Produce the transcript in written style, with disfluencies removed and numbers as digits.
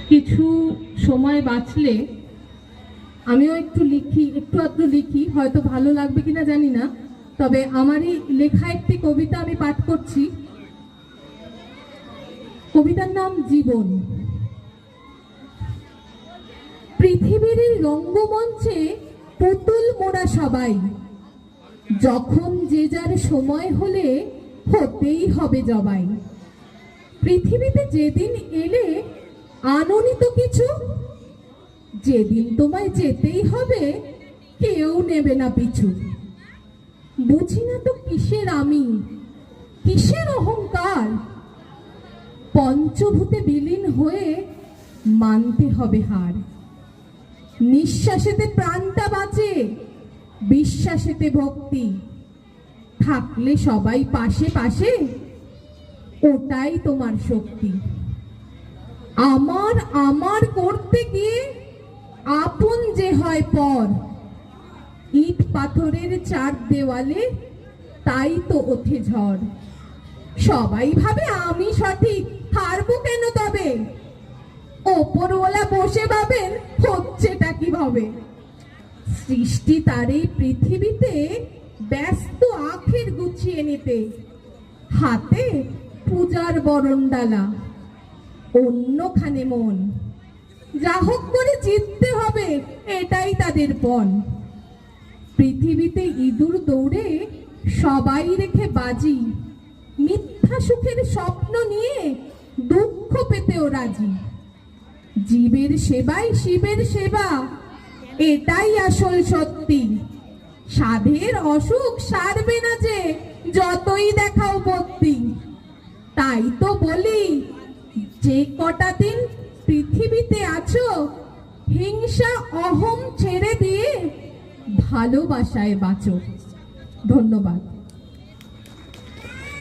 কিছু সময় বাঁচলে আমিও একটু আধটু লিখি, হয়তো ভালো লাগবে কিনা জানি না, তবে আমারই লেখা একটি কবিতা আমি পাঠ করছি। কবিতার নাম জীবন। পৃথিবীর রঙ্গমঞ্চে পুতুল মোড়া সবাই, যখন যে যার সময় হলে হতেই হবে জবাই। পৃথিবীতে যেদিন এলে আনোনি তো কিছু, যেদিন তোমায় যেতেই হবে কেউ নেবে না পিছু। বুঝি না তো কিসের আমি, কিসের অহংকার, পঞ্চভূতে বিলীন হয়ে মানতে হবে হার। নিঃশ্বাসেতে প্রাণটা বাঁচে, বিশ্বাসেতে ভক্তি, থাকলে সবাই পাশে পাশে ওটাই তোমার শক্তি। আমার আমার করতে গিয়ে আপন যে হয় পর, ইট পাথরের চার দেওয়ালে তাই তো ওঠে ঝড়। সবাই ভাবে আমি সঠিক, হারবো কেন তবে? ওপরওয়ালা বসে ভাবেন হচ্ছেটা কিভাবে। সৃষ্টি তার এই পৃথিবীতে ব্যস্ত আখের গুছিয়ে নিতে, হাতে পূজার বরণডালা, অন্যখানে মন। যা হোক করে জিততে হবে এটাই তাদের পণ। পৃথিবীতে ইঁদুর দৌড়ে সবাই রেখে বাজি, মিথ্যা সুখের স্বপ্ন নিয়ে দুঃখ পেতেও রাজি। জীবের সেবাই শিবের সেবা, এটাই আসল সত্যি। সাধের অসুখ সারবে না যে যতই দেখাও বত্তি। তাই তো বলি, যে কটা দিন পৃথিবীতে আছো, হিংসা অহং ছেড়ে দিয়ে ভালোবাসায় বাঁচো। ধন্যবাদ।